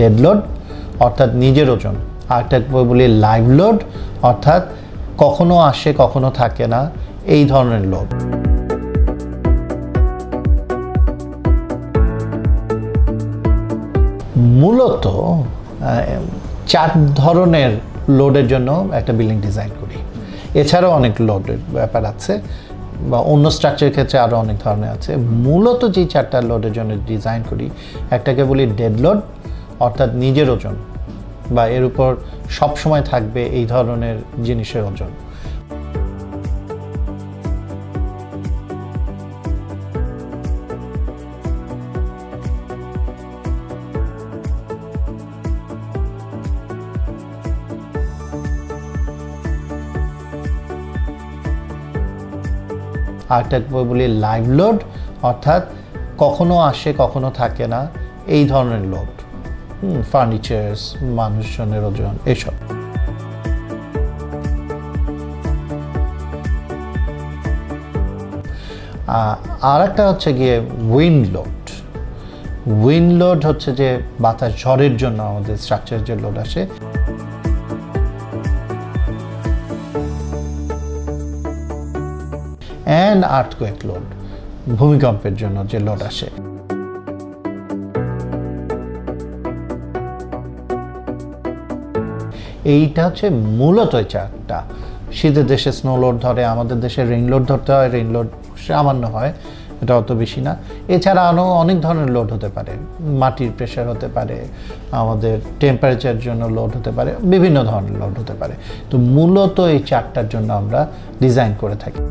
Dead load অর্থাৎ নিজের ওজন, আরেকটাকে বলি লাইভ লোড অর্থাৎ কখনো আসে কখনো থাকে না এই ধরনের লোড। মূলত 4 ধরনের লোডের জন্য একটা বিল্ডিং ডিজাইন করি। এছাড়াও অনেক লোডের ব্যাপার আছে বা অন্য স্ট্রাকচারের ক্ষেত্রে আরও অনেক ধরনের আছে। মূলত যে 4টা লোডের জন্য ডিজাইন করি, একটাকে বলি ডেড লোড অর্থাৎ নিজের ওজন বা এর উপর সবসময় থাকবে এই ধরনের জিনিসের ওজন। আরেকটাকে বলি লাইভ লোড অর্থাৎ কখনো আসে কখনো থাকে না এই ধরনের লোড, ফার্নিচার্স, মানুষজনের ওজন, এসব। আর একটা হচ্ছে গিয়ে উইন্ড লোড। উইন্ড লোড হচ্ছে যে বাতাস ঝড়ের জন্য আমাদের স্ট্রাকচারের যে লোড আসে। অ্যান্ড আর্থকুয়েক লোড, ভূমিকম্পের জন্য যে লোড আসে। এইটা হচ্ছে মূলত 4টা। শীতের দেশে স্নো লোড ধরে, আমাদের দেশে রেইন লোড ধরতে হয়। রেইন লোড সামান্য হয়, এটা অত বেশি না। এছাড়া আরও অনেক ধরনের লোড হতে পারে, মাটির প্রেশার হতে পারে, আমাদের টেম্পারেচার জন্য লোড হতে পারে, বিভিন্ন ধরনের লোড হতে পারে। তো মূলত এই 4টার জন্য আমরা ডিজাইন করে থাকি।